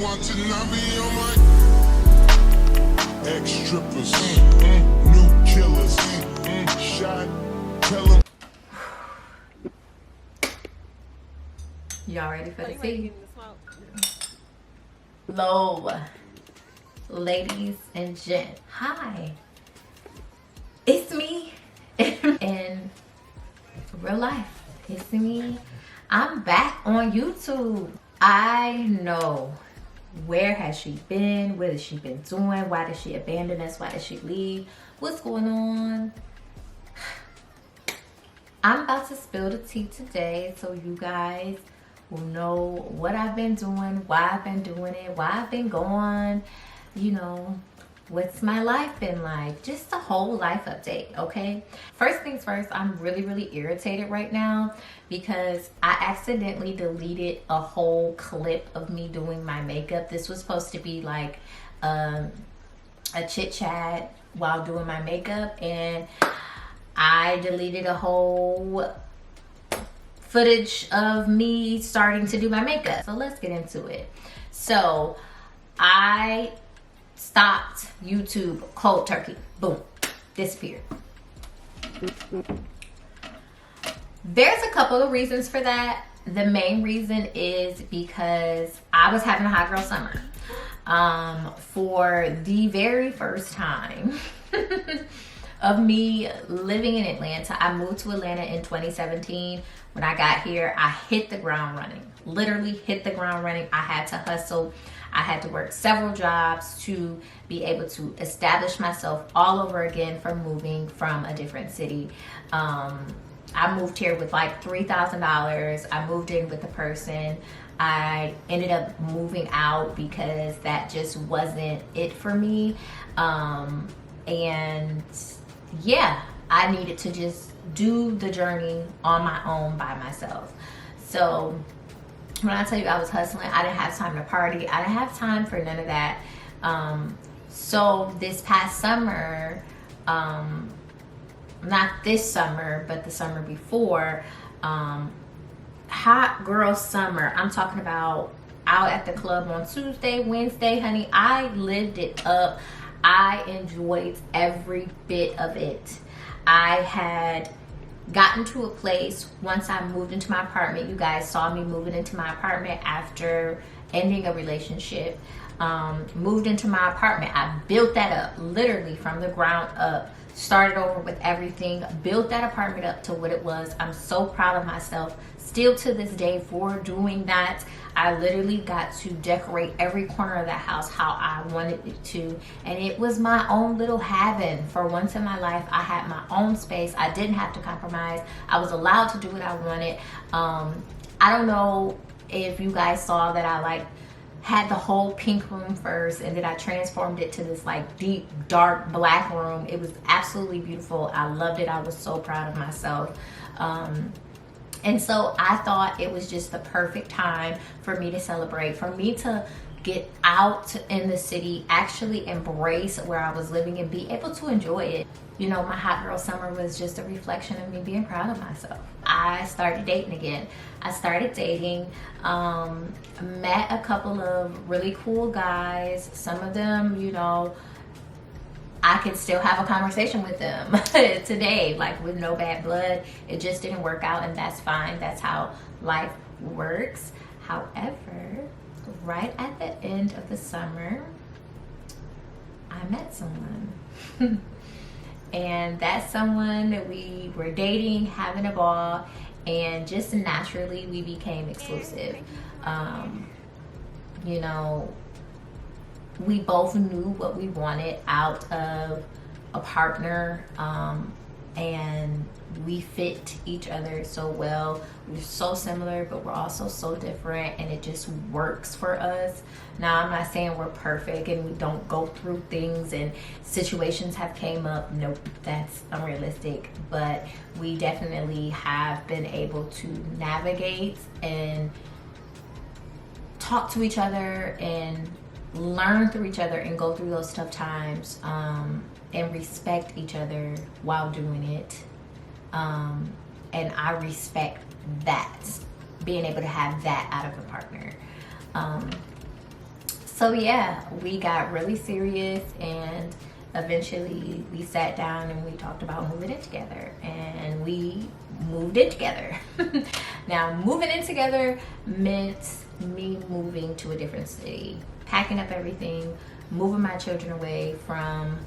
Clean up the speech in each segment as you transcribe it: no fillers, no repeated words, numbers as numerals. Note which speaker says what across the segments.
Speaker 1: want to not be on my ex-strippers, new killers, shot, tell them.
Speaker 2: Y'all ready for the tea? Hello, ladies and gents. Hi, it's me in real life. It's me. I'm back on YouTube. I know. Where has she been? What has she been doing? Why did she abandon us? Why did she leave? What's going on? I'm about to spill the tea today so you guys will know what I've been doing, why I've been doing it, why I've been gone, you know, what's my life been like, just a whole life update. Okay, first things first, I'm really irritated right now because I accidentally deleted a whole clip of me doing my makeup. This was supposed to be like a chit chat while doing my makeup, and I deleted a whole footage of me starting to do my makeup. So let's get into it. So I stopped YouTube cold turkey. Boom, disappeared. There's a couple of reasons for that. The main reason is because I was having a hot girl summer. For the very first time of me living in Atlanta. I moved to Atlanta in 2017. When I got here, I hit the ground running. Literally hit the ground running. I had to hustle. I had to work several jobs to be able to establish myself all over again from moving from a different city. I moved here with like $3,000. I moved in with a person. I ended up moving out because that just wasn't it for me. And yeah, I needed to just do the journey on my own by myself. So when I tell you I was hustling, I didn't have time to party. I didn't have time for none of that. So this past summer, not this summer, but the summer before, hot girl summer. I'm talking about out at the club on Tuesday, Wednesday, honey. I lived it up. I enjoyed every bit of it. I had gotten to a place once I moved into my apartment. You guys saw me moving into my apartment after ending a relationship. Moved into my apartment. I built that up literally from the ground up. Started over with everything. Built that apartment up to what it was. I'm so proud of myself still to this day for doing that. I literally got to decorate every corner of that house how I wanted it to, and it was my own little haven. For once in my life, I had my own space. I didn't have to compromise. I was allowed to do what I wanted. I don't know if you guys saw that I like had the whole pink room first, and then I transformed it to this like deep dark black room. It was absolutely beautiful. I loved it. I was so proud of myself. And so I thought it was just the perfect time for me to celebrate, for me to get out in the city, actually embrace where I was living and be able to enjoy it. You know, my hot girl summer was just a reflection of me being proud of myself. I started dating again. I started dating, met a couple of really cool guys. Some of them, you know, I can still have a conversation with them today, like with no bad blood. It just didn't work out, and that's fine. That's how life works. However, right at the end of the summer, I met someone. And that's someone that we were dating, having a ball, and just naturally we became exclusive. You know, we both knew what we wanted out of a partner, and we fit each other so well. We're so similar, but we're also so different, and it just works for us. Now, I'm not saying we're perfect and we don't go through things and situations have came up. Nope, that's unrealistic. But we definitely have been able to navigate and talk to each other and learn through each other and go through those tough times, and respect each other while doing it. And I respect that, being able to have that out of a partner. So yeah, we got really serious, and eventually we sat down and we talked about moving in together, and we moved in together. Now, moving in together meant me moving to a different city, packing up everything, moving my children away from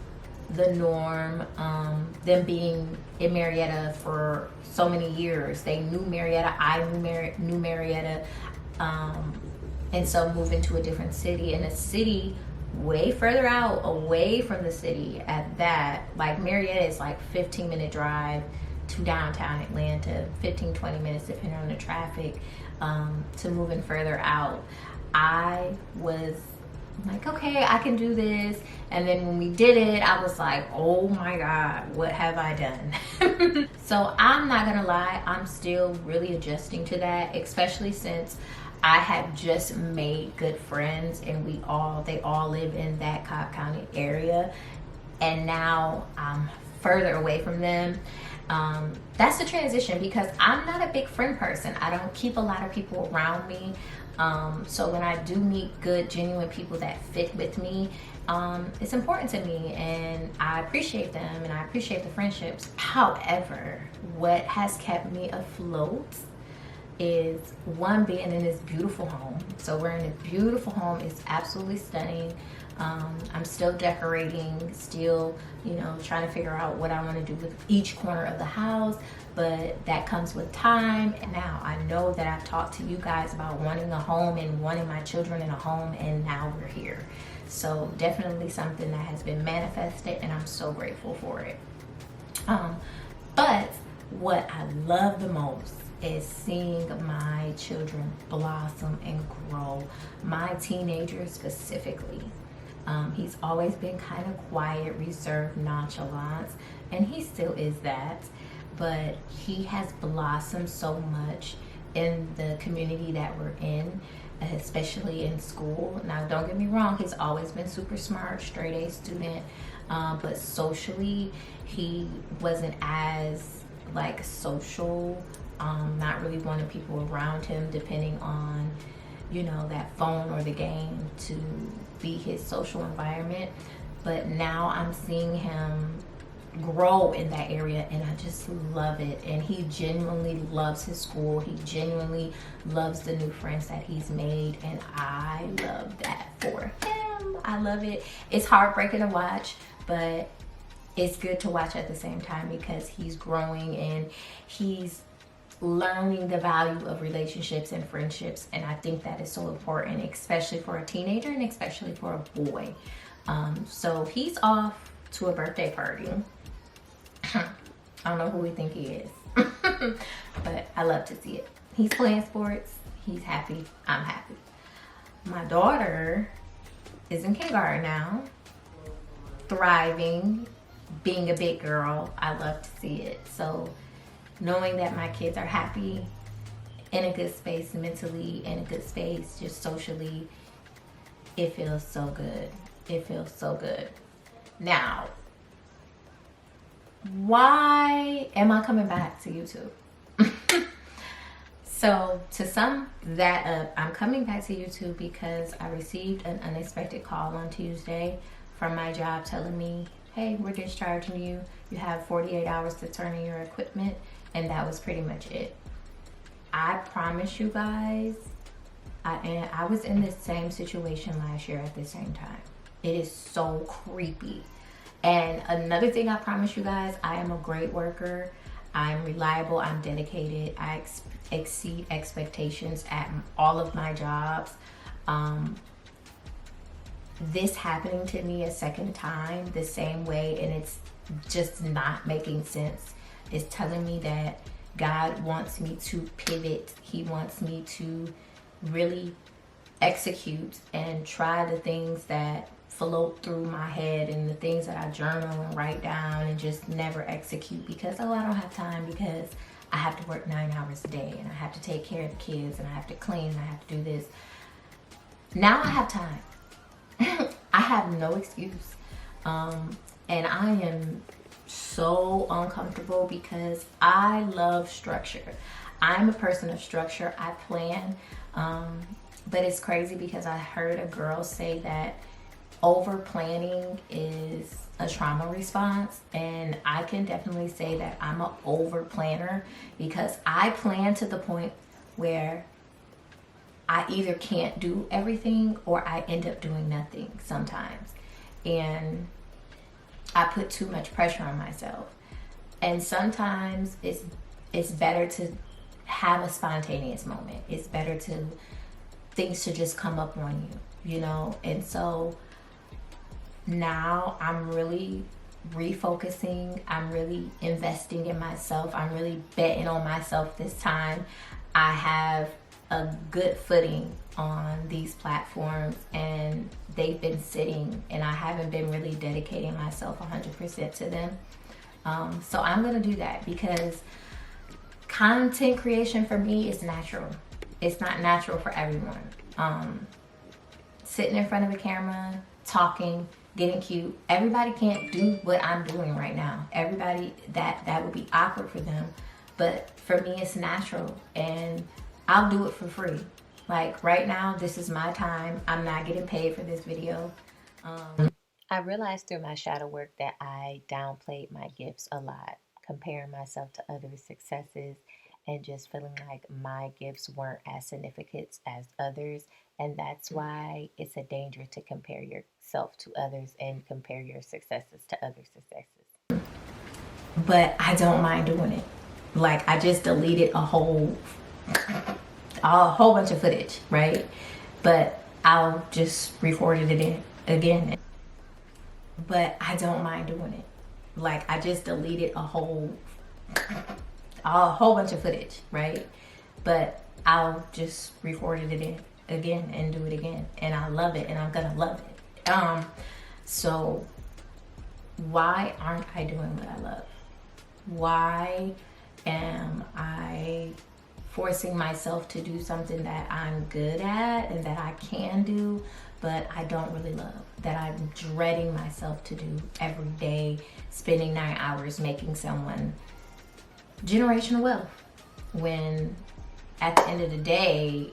Speaker 2: the norm. Them being in Marietta for so many years, they knew Marietta, I knew Marietta, and so moving to a different city, in a city way further out, away from the city at that. Like Marietta is like 15-minute drive to downtown Atlanta, 15-20 minutes depending on the traffic. To moving further out, I was like, okay, I can do this. And then when we did it, I was like, oh my God, what have I done? So I'm not gonna lie, I'm still really adjusting to that, especially since I had just made good friends, and they all live in that Cobb County area, and now I'm further away from them. That's the transition, because I'm not a big friend person. I don't keep a lot of people around me. So when I do meet good, genuine people that fit with me, it's important to me, and I appreciate them, and I appreciate the friendships. However, what has kept me afloat is, one, being in this beautiful home. So we're in a beautiful home. It's absolutely stunning. I'm still decorating, still, trying to figure out what I want to do with each corner of the house, but that comes with time. And now I know that I've talked to you guys about wanting a home and wanting my children in a home, and now we're here. So definitely something that has been manifested, and I'm so grateful for it. But what I love the most is seeing my children blossom and grow. My teenager specifically. He's always been kind of quiet, reserved, nonchalant, and he still is that. But he has blossomed so much in the community that we're in, especially in school. Now, don't get me wrong, he's always been super smart, straight A student, but socially, he wasn't as social, not really wanting people around him, depending on, that phone or the game to be his social environment. But now I'm seeing him grow in that area, and I just love it. And he genuinely loves his school. He genuinely loves the new friends that he's made, and I love that for him. I love it. It's heartbreaking to watch, but it's good to watch at the same time, because he's growing and he's learning the value of relationships and friendships, and I think that is so important, especially for a teenager and especially for a boy. So he's off to a birthday party. I don't know who we think he is, but I love to see it. He's playing sports, he's happy, I'm happy. My daughter is in kindergarten now, thriving, being a big girl. I love to see it. So knowing that my kids are happy, in a good space mentally, in a good space just socially, it feels so good. It feels so good. Now, why am I coming back to YouTube? So to sum that up, I'm coming back to YouTube because I received an unexpected call on Tuesday from my job telling me, hey, we're discharging you. You have 48 hours to turn in your equipment. And that was pretty much it. I promise you guys, I was in this same situation last year at the same time. It is so creepy. And another thing I promise you guys, I am a great worker. I'm reliable. I'm dedicated. I exceed expectations at all of my jobs. This happening to me a second time the same way, and it's just not making sense. Is telling me that God wants me to pivot. He wants me to really execute and try the things that float through my head, and the things that I journal and write down, and just never execute because, I don't have time, because I have to work 9 hours a day, and I have to take care of the kids, and I have to clean, and I have to do this. Now I have time. I have no excuse. And I am so uncomfortable because I love structure. I'm a person of structure. I plan. But it's crazy because I heard a girl say that over planning is a trauma response, and I can definitely say that I'm an over planner because I plan to the point where I either can't do everything or I end up doing nothing sometimes, and I put too much pressure on myself. And sometimes it's better to have a spontaneous moment. It's better to things to just come up on you, you know. And so now I'm really refocusing. I'm really investing in myself. I'm really betting on myself this time. I have a good footing on these platforms and they've been sitting, and I haven't been really dedicating myself 100% to them. So I'm gonna do that because content creation for me is natural. It's not natural for everyone. Sitting in front of a camera, talking, getting cute. Everybody can't do what I'm doing right now. Everybody, that would be awkward for them. But for me, it's natural, and I'll do it for free. Like right now, this is my time. I'm not getting paid for this video. I realized through my shadow work that I downplayed my gifts a lot, comparing myself to others' successes and just feeling like my gifts weren't as significant as others. And that's why it's a danger to compare yourself to others and compare your successes to other successes. But I don't mind doing it. Like, I just deleted a whole bunch of footage, right? But I'll just record it again. But I don't mind doing it. Like, I just deleted a whole bunch of footage, right? But I'll just record it again and do it again. And I love it, and I'm gonna love it. So why aren't I doing what I love? Why am I forcing myself to do something that I'm good at and that I can do, but I don't really love, that I'm dreading myself to do every day, spending 9 hours making someone generational wealth, when at the end of the day,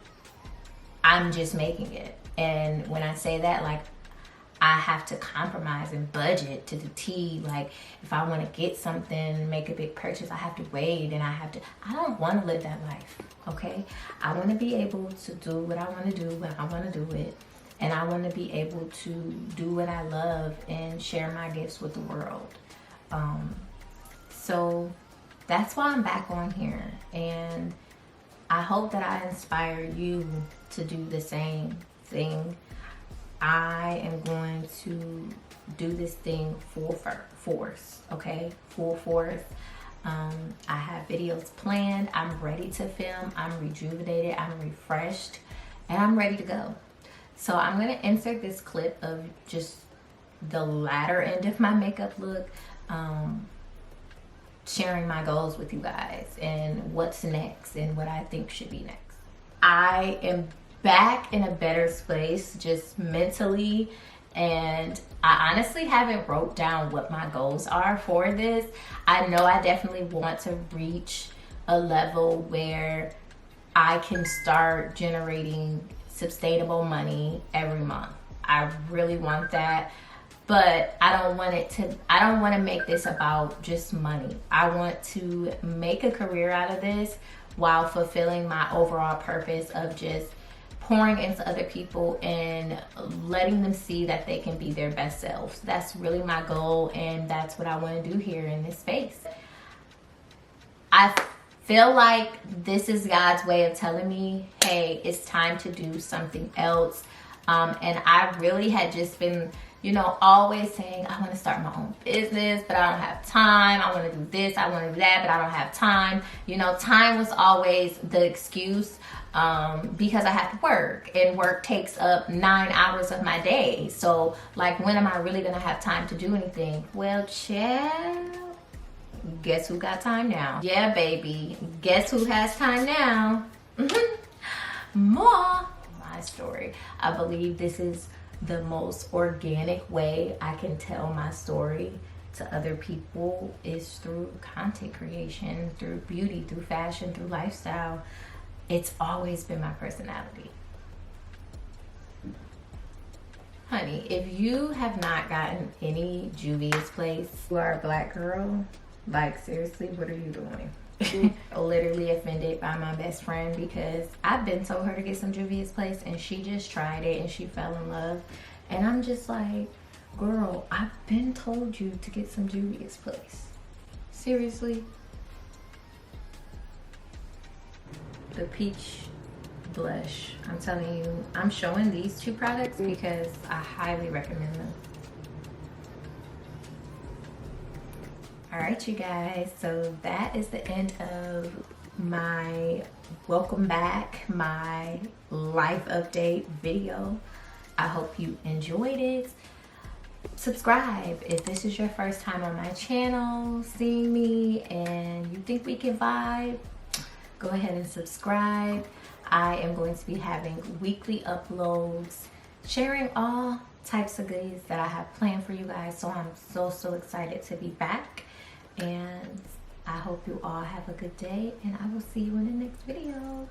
Speaker 2: I'm just making it. And when I say that, like, I have to compromise and budget to the T. Like, if I want to get something, make a big purchase, I have to wait, and I don't want to live that life, okay? I want to be able to do what I want to do when I want to do it. And I want to be able to do what I love and share my gifts with the world. So that's why I'm back on here. And I hope that I inspire you to do the same thing. I am going to do this thing full force, okay? Full force. I have videos planned. I'm ready to film. I'm rejuvenated. I'm refreshed. And I'm ready to go. So I'm going to insert this clip of just the latter end of my makeup look, sharing my goals with you guys and what's next and what I think should be next. I am back in a better space just mentally, and I honestly haven't wrote down what my goals are for this. I know I definitely want to reach a level where I can start generating sustainable money every month. I really want that, but I don't want to make this about just money. I want to make a career out of this while fulfilling my overall purpose of just pouring into other people and letting them see that they can be their best selves. That's really my goal, and that's what I want to do here in this space. I feel like this is God's way of telling me, hey, it's time to do something else. And I really had just been, always saying, I want to start my own business, but I don't have time. I want to do this, I want to do that, but I don't have time. Time was always the excuse, because I have to work, and work takes up 9 hours of my day. So, like, when am I really going to have time to do anything? Well, child, guess who got time now? Yeah, baby. Guess who has time now? More. My story. I believe this is the most organic way I can tell my story to other people is through content creation, through beauty, through fashion, through lifestyle. It's always been my personality. Honey, if you have not gotten any Juvia's Place, you are a black girl. Like, seriously, what are you doing? Literally offended by my best friend because I've been told her to get some Juvia's Place and she just tried it and she fell in love. And I'm just like, girl, I've been told you to get some Juvia's Place. Seriously? The peach blush, I'm telling you, I'm showing these two products because I highly recommend them. All right, you guys, so that is the end of my welcome back, my life update video. I hope you enjoyed it. Subscribe if this is your first time on my channel, seeing me, and you think we can vibe. Go ahead and subscribe. I am going to be having weekly uploads, sharing all types of goodies that I have planned for you guys. So I'm so excited to be back. And I hope you all have a good day, and I will see you in the next video.